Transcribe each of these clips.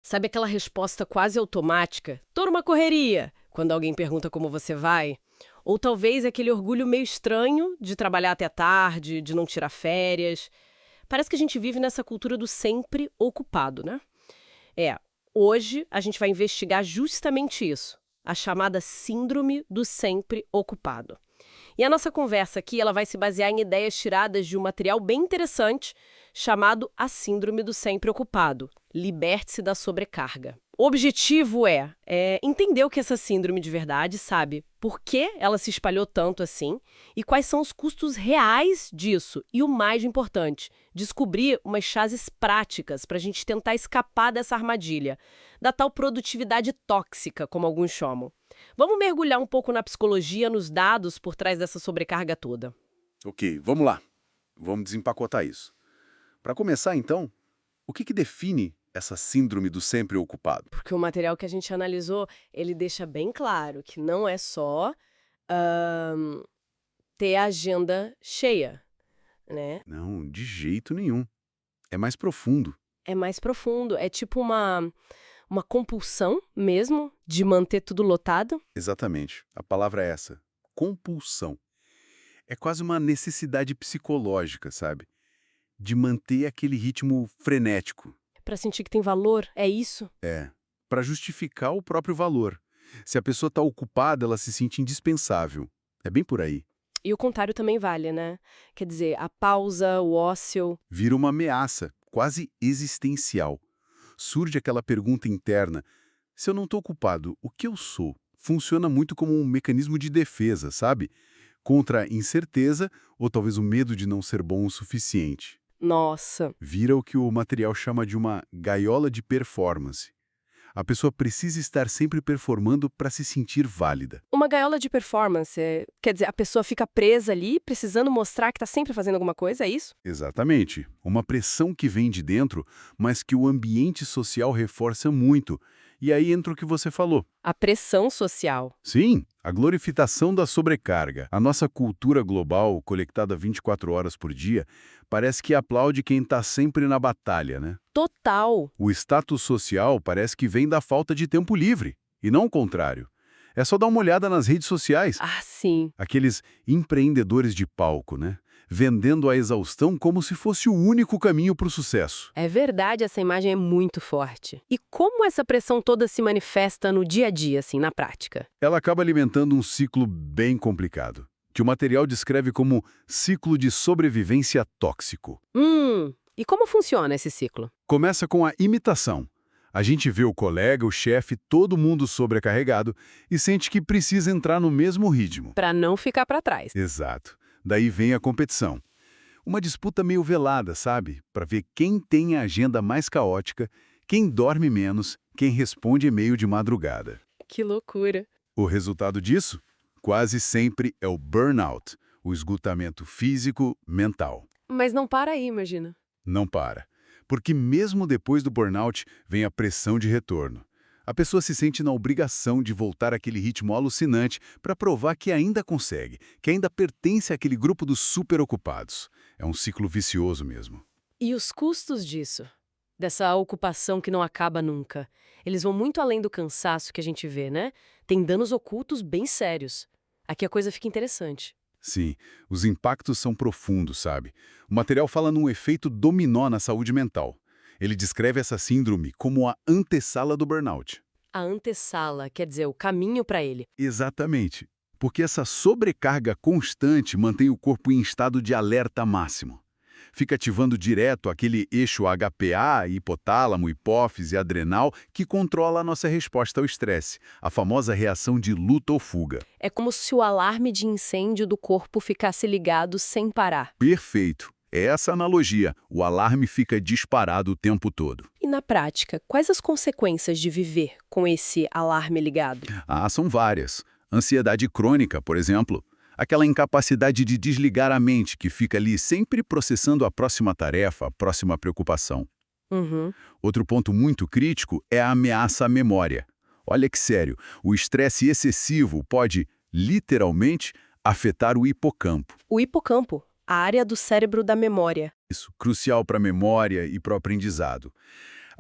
Sabe aquela resposta quase automática? Tô numa correria, quando alguém pergunta como você vai? Ou talvez aquele orgulho meio estranho de trabalhar até tarde, de não tirar férias. Parece que a gente vive nessa cultura do sempre ocupado, né? É, hoje a gente vai investigar justamente isso, a chamada síndrome do sempre ocupado. E a nossa conversa aqui, ela vai se basear em ideias tiradas de um material bem interessante chamado A Síndrome do Sempre Ocupado. Liberte-se da sobrecarga. O objetivo é entender o que é essa síndrome de verdade, sabe? Por que ela se espalhou tanto assim e quais são os custos reais disso. E o mais importante, descobrir umas chaves práticas para a gente tentar escapar dessa armadilha, da tal produtividade tóxica, como alguns chamam. Vamos mergulhar um pouco na psicologia, nos dados por trás dessa sobrecarga toda. Ok, vamos lá. Vamos desempacotar isso. Para começar, então, o que define essa síndrome do sempre ocupado? Porque o material que a gente analisou, ele deixa bem claro que não é só ter a agenda cheia, né? Não, de jeito nenhum. É mais profundo. É mais profundo, é tipo uma compulsão mesmo de manter tudo lotado. Exatamente. A palavra é essa. Compulsão. É quase uma necessidade psicológica, sabe? De manter aquele ritmo frenético. Pra sentir que tem valor, é isso? É. Para justificar o próprio valor. Se a pessoa está ocupada, ela se sente indispensável. É bem por aí. E o contrário também vale, né? Quer dizer, a pausa, o ócio. Vira uma ameaça, quase existencial. Surge aquela pergunta interna: se eu não estou ocupado, o que eu sou? Funciona muito como um mecanismo de defesa, sabe? Contra a incerteza ou talvez o medo de não ser bom o suficiente. Nossa. Vira o que o material chama de uma gaiola de performance. A pessoa precisa estar sempre performando para se sentir válida. Uma gaiola de performance, quer dizer, a pessoa fica presa ali, precisando mostrar que tá sempre fazendo alguma coisa, é isso? Exatamente. Uma pressão que vem de dentro, mas que o ambiente social reforça muito. E aí entra o que você falou. A pressão social. Sim, a glorificação da sobrecarga. A nossa cultura global, conectada 24 horas por dia, parece que aplaude quem está sempre na batalha, né? Total. O status social parece que vem da falta de tempo livre, e não o contrário. É só dar uma olhada nas redes sociais. Ah, sim. Aqueles empreendedores de palco, né? Vendendo a exaustão como se fosse o único caminho para o sucesso. É verdade, essa imagem é muito forte. E como essa pressão toda se manifesta no dia a dia, assim, na prática? Ela acaba alimentando um ciclo bem complicado, que o material descreve como ciclo de sobrevivência tóxico. E como funciona esse ciclo? Começa com a imitação. A gente vê o colega, o chefe, todo mundo sobrecarregado e sente que precisa entrar no mesmo ritmo. Para não ficar para trás. Exato. Daí vem a competição. Uma disputa meio velada, sabe? Para ver quem tem a agenda mais caótica, quem dorme menos, quem responde e-mail de madrugada. Que loucura. O resultado disso? Quase sempre é o burnout, o esgotamento físico, mental. Mas não para aí, imagina. Não para. Porque mesmo depois do burnout vem a pressão de retorno. A pessoa se sente na obrigação de voltar àquele ritmo alucinante para provar que ainda consegue, que ainda pertence àquele grupo dos superocupados. É um ciclo vicioso mesmo. E os custos disso? Dessa ocupação que não acaba nunca. Eles vão muito além do cansaço que a gente vê, né? Tem danos ocultos bem sérios. Aqui a coisa fica interessante. Sim, os impactos são profundos, sabe? O material fala num efeito dominó na saúde mental. Ele descreve essa síndrome como a antessala do burnout. A antessala, quer dizer, o caminho para ele. Exatamente. Porque essa sobrecarga constante mantém o corpo em estado de alerta máximo. Fica ativando direto aquele eixo HPA, hipotálamo, hipófise, adrenal, que controla a nossa resposta ao estresse, a famosa reação de luta ou fuga. É como se o alarme de incêndio do corpo ficasse ligado sem parar. Perfeito. É essa analogia. O alarme fica disparado o tempo todo. E na prática, quais as consequências de viver com esse alarme ligado? São várias. Ansiedade crônica, por exemplo. Aquela incapacidade de desligar a mente que fica ali sempre processando a próxima tarefa, a próxima preocupação. Uhum. Outro ponto muito crítico é a ameaça à memória. Olha que sério, o estresse excessivo pode, literalmente, afetar o hipocampo. O hipocampo, a área do cérebro da memória. Isso, crucial para a memória e para o aprendizado.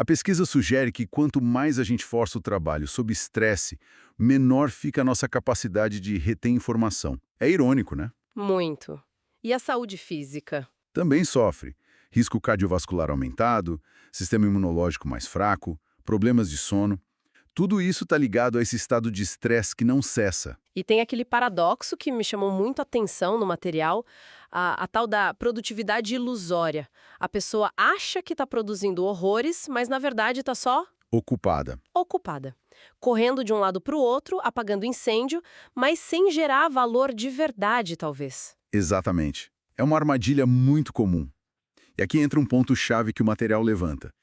A pesquisa sugere que quanto mais a gente força o trabalho sob estresse, menor fica a nossa capacidade de reter informação. É irônico, né? Muito. E a saúde física? Também sofre. Risco cardiovascular aumentado, sistema imunológico mais fraco, problemas de sono. Tudo isso está ligado a esse estado de estresse que não cessa. E tem aquele paradoxo que me chamou muito a atenção no material, a tal da produtividade ilusória. A pessoa acha que está produzindo horrores, mas na verdade está só Ocupada. ocupada. Correndo de um lado para o outro, apagando incêndio, mas sem gerar valor de verdade, talvez. Exatamente. É uma armadilha muito comum. E aqui entra um ponto-chave que o material levanta.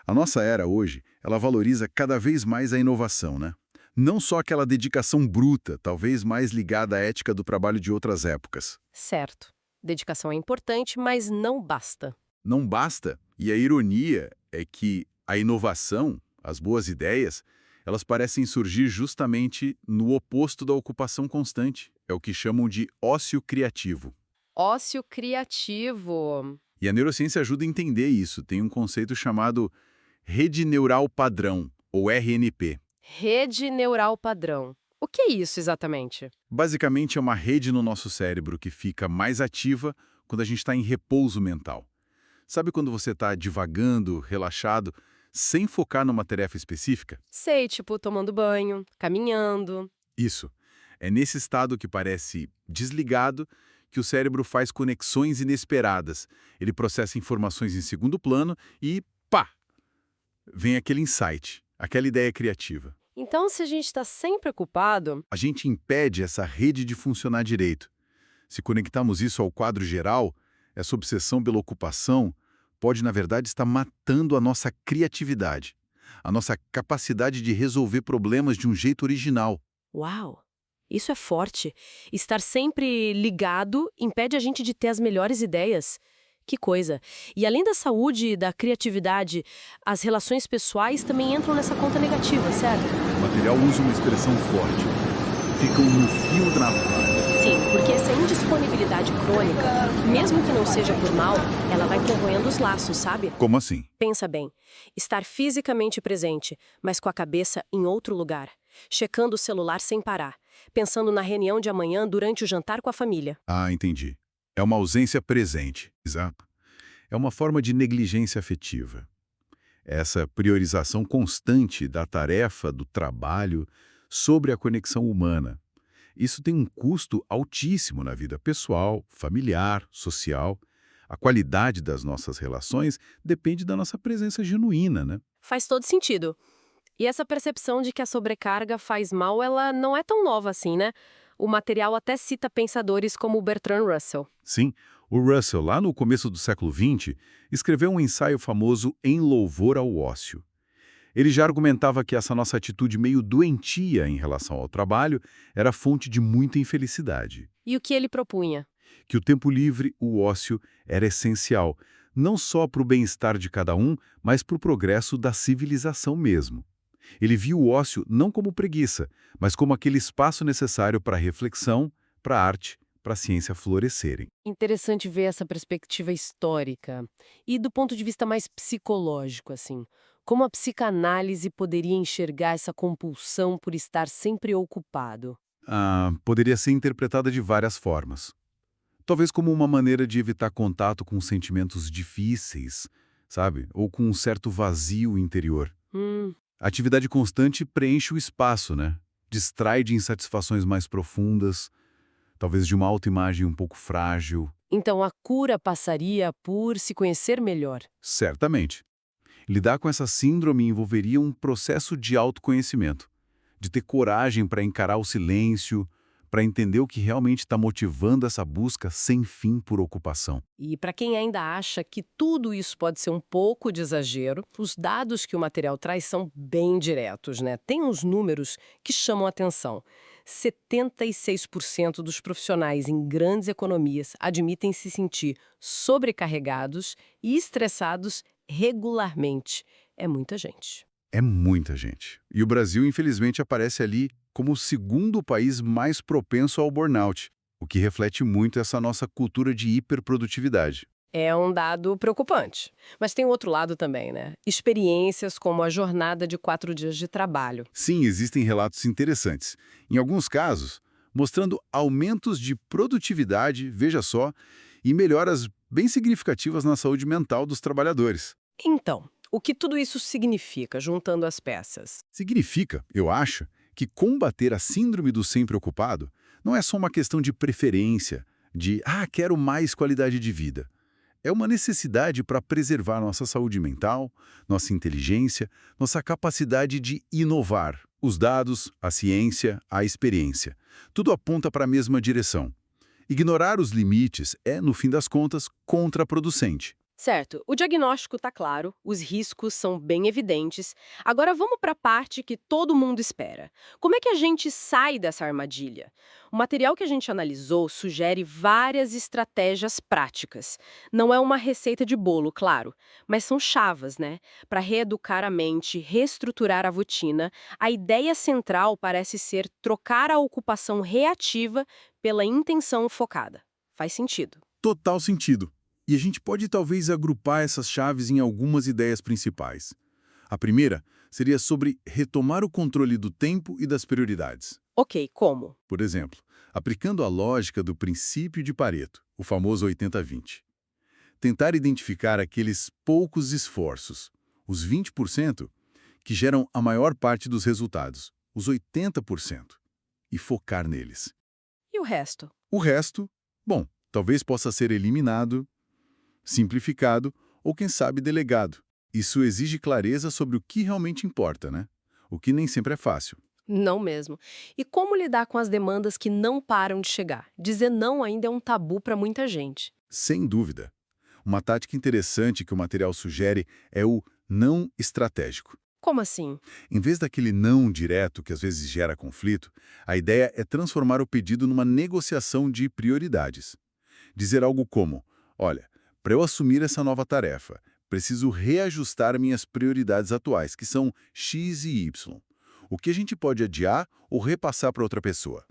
A nossa era hoje, ela valoriza cada vez mais a inovação, né? Não só aquela dedicação bruta, talvez mais ligada à ética do trabalho de outras épocas. Certo. Dedicação é importante, mas não basta. Não basta, e a ironia é que a inovação, as boas ideias, elas parecem surgir justamente no oposto da ocupação constante. É o que chamam de ócio criativo. Ócio criativo. E a neurociência ajuda a entender isso. Tem um conceito chamado rede neural padrão, ou RNP. Rede neural padrão. O que é isso exatamente? Basicamente, é uma rede no nosso cérebro que fica mais ativa quando a gente está em repouso mental. Sabe quando você está divagando, relaxado, sem focar numa tarefa específica? Sei, tipo, tomando banho, caminhando. Isso. É nesse estado que parece desligado que o cérebro faz conexões inesperadas. Ele processa informações em segundo plano e, pá! Vem aquele insight, aquela ideia criativa. Então, se a gente está sempre ocupado, A gente impede essa rede de funcionar direito. Se conectarmos isso ao quadro geral, essa obsessão pela ocupação pode, na verdade, estar matando a nossa criatividade, a nossa capacidade de resolver problemas de um jeito original. uau, isso é forte. Estar sempre ligado impede a gente de ter as melhores ideias. Que coisa. E além da saúde e da criatividade, as relações pessoais também entram nessa conta negativa, certo? O material usa uma expressão forte. Ficam no fio da navalha. Sim, porque essa indisponibilidade crônica, mesmo que não seja por mal, ela vai corroendo os laços, sabe? Como assim? Pensa bem, estar fisicamente presente, mas com a cabeça em outro lugar, checando o celular sem parar, pensando na reunião de amanhã durante o jantar com a família. Ah, entendi. É uma ausência presente. Exato. É uma forma de negligência afetiva. Essa priorização constante da tarefa, do trabalho, sobre a conexão humana. Isso tem um custo altíssimo na vida pessoal, familiar, social. A qualidade das nossas relações depende da nossa presença genuína, né? Faz todo sentido. E essa percepção de que a sobrecarga faz mal, ela não é tão nova assim, né? O material até cita pensadores como o Bertrand Russell. Sim, o Russell, lá no começo do século XX, escreveu um ensaio famoso Em Louvor ao Ócio. Ele já argumentava que essa nossa atitude meio doentia em relação ao trabalho era fonte de muita infelicidade. E o que ele propunha? Que o tempo livre, o ócio, era essencial, não só para o bem-estar de cada um, mas para o progresso da civilização mesmo. Ele viu o ócio não como preguiça, mas como aquele espaço necessário para a reflexão, para a arte, para a ciência florescerem. Interessante ver essa perspectiva histórica. E do ponto de vista mais psicológico, assim, como a psicanálise poderia enxergar essa compulsão por estar sempre ocupado? Poderia ser interpretada de várias formas. Talvez como uma maneira de evitar contato com sentimentos difíceis, sabe? Ou com um certo vazio interior. A atividade constante preenche o espaço, né? Distrai de insatisfações mais profundas, talvez de uma autoimagem um pouco frágil. Então a cura passaria por se conhecer melhor. Certamente. Lidar com essa síndrome envolveria um processo de autoconhecimento, de ter coragem para encarar o silêncio, para entender o que realmente está motivando essa busca sem fim por ocupação. E para quem ainda acha que tudo isso pode ser um pouco de exagero, os dados que o material traz são bem diretos, né? Tem uns números que chamam a atenção. 76% dos profissionais em grandes economias admitem se sentir sobrecarregados e estressados regularmente. É muita gente. É muita gente. E o Brasil, infelizmente, aparece ali como o segundo país mais propenso ao burnout, o que reflete muito essa nossa cultura de hiperprodutividade. É um dado preocupante. Mas tem outro lado também, né? Experiências como a jornada de 4 dias de trabalho. Sim, existem relatos interessantes. Em alguns casos, mostrando aumentos de produtividade, veja só, e melhoras bem significativas na saúde mental dos trabalhadores. Então, o que tudo isso significa, juntando as peças? Significa, eu acho, que combater a síndrome do sempre ocupado não é só uma questão de preferência, de quero mais qualidade de vida. É uma necessidade para preservar nossa saúde mental, nossa inteligência, nossa capacidade de inovar. Os dados, a ciência, a experiência. Tudo aponta para a mesma direção. Ignorar os limites é, no fim das contas, contraproducente. Certo, o diagnóstico está claro, os riscos são bem evidentes. Agora vamos para a parte que todo mundo espera. Como é que a gente sai dessa armadilha? O material que a gente analisou sugere várias estratégias práticas. Não é uma receita de bolo, claro, mas são chavas, né? Para reeducar a mente, reestruturar a rotina, a ideia central parece ser trocar a ocupação reativa pela intenção focada. Faz sentido. Total sentido. E a gente pode talvez agrupar essas chaves em algumas ideias principais. A primeira seria sobre retomar o controle do tempo e das prioridades. Ok, como? Por exemplo, aplicando a lógica do princípio de Pareto, o famoso 80-20. Tentar identificar aqueles poucos esforços, os 20%, que geram a maior parte dos resultados, os 80%, e focar neles. E o resto? O resto, bom, talvez possa ser eliminado, simplificado ou, quem sabe, delegado. Isso exige clareza sobre o que realmente importa, né? O que nem sempre é fácil. Não mesmo. E como lidar com as demandas que não param de chegar? Dizer não ainda é um tabu para muita gente. Sem dúvida. Uma tática interessante que o material sugere é o não estratégico. Como assim? Em vez daquele não direto que às vezes gera conflito, a ideia é transformar o pedido numa negociação de prioridades. Dizer algo como, olha, para eu assumir essa nova tarefa, preciso reajustar minhas prioridades atuais, que são X e Y. O que a gente pode adiar ou repassar para outra pessoa?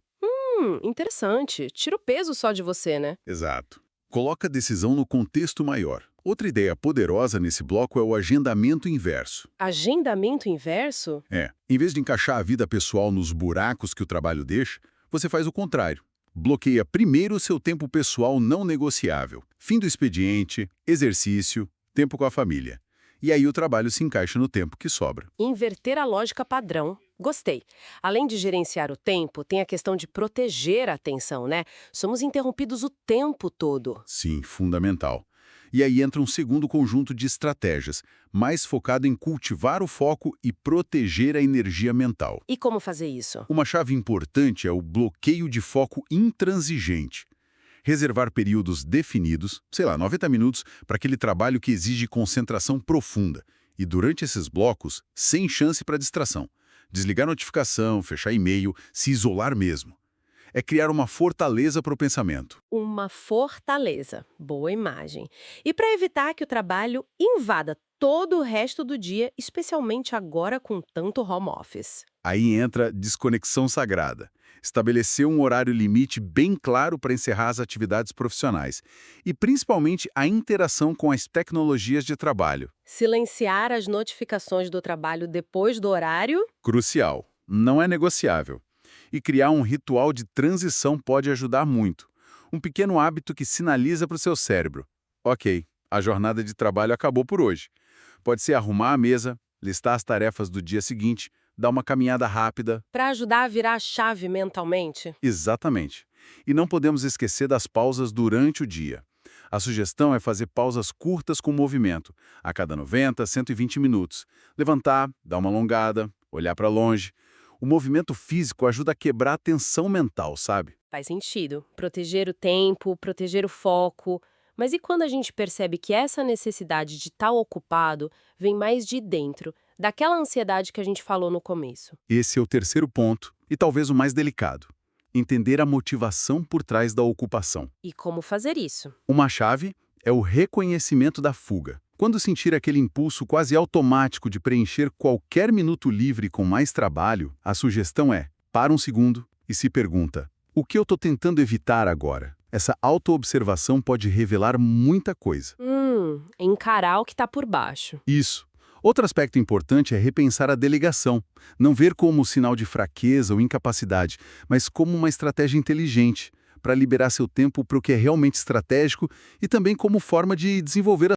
Interessante. Tira o peso só de você, né? Exato. Coloca a decisão no contexto maior. Outra ideia poderosa nesse bloco é o agendamento inverso. Agendamento inverso? Em vez de encaixar a vida pessoal nos buracos que o trabalho deixa, você faz o contrário. Bloqueia primeiro o seu tempo pessoal não negociável. Fim do expediente, exercício, tempo com a família. E aí o trabalho se encaixa no tempo que sobra. Inverter a lógica padrão. Gostei. Além de gerenciar o tempo, tem a questão de proteger a atenção, né? Somos interrompidos o tempo todo. Sim, fundamental. E aí entra um segundo conjunto de estratégias, mais focado em cultivar o foco e proteger a energia mental. E como fazer isso? Uma chave importante é o bloqueio de foco intransigente. Reservar períodos definidos, 90 minutos, para aquele trabalho que exige concentração profunda. E durante esses blocos, sem chance para distração. Desligar notificação, fechar e-mail, se isolar mesmo. É criar uma fortaleza para o pensamento. Uma fortaleza. Boa imagem. E para evitar que o trabalho invada todo o resto do dia, especialmente agora com tanto home office. Aí entra desconexão sagrada. Estabelecer um horário limite bem claro para encerrar as atividades profissionais. E principalmente a interação com as tecnologias de trabalho. Silenciar as notificações do trabalho depois do horário? Crucial. Não é negociável. E criar um ritual de transição pode ajudar muito. Um pequeno hábito que sinaliza para o seu cérebro. Ok, a jornada de trabalho acabou por hoje. Pode ser arrumar a mesa, listar as tarefas do dia seguinte, dar uma caminhada rápida. Para ajudar a virar a chave mentalmente? Exatamente. E não podemos esquecer das pausas durante o dia. A sugestão é fazer pausas curtas com movimento, a cada 90, 120 minutos. Levantar, dar uma alongada, olhar para longe. O movimento físico ajuda a quebrar a tensão mental, sabe? Faz sentido. Proteger o tempo, proteger o foco. Mas e quando a gente percebe que essa necessidade de estar ocupado vem mais de dentro, daquela ansiedade que a gente falou no começo? Esse é o terceiro ponto, e talvez o mais delicado. Entender a motivação por trás da ocupação. E como fazer isso? Uma chave é o reconhecimento da fuga. Quando sentir aquele impulso quase automático de preencher qualquer minuto livre com mais trabalho, a sugestão é: para um segundo e se pergunta, o que eu estou tentando evitar agora? Essa autoobservação pode revelar muita coisa. Encarar o que está por baixo. Isso. Outro aspecto importante é repensar a delegação. Não ver como sinal de fraqueza ou incapacidade, mas como uma estratégia inteligente para liberar seu tempo para o que é realmente estratégico e também como forma de desenvolver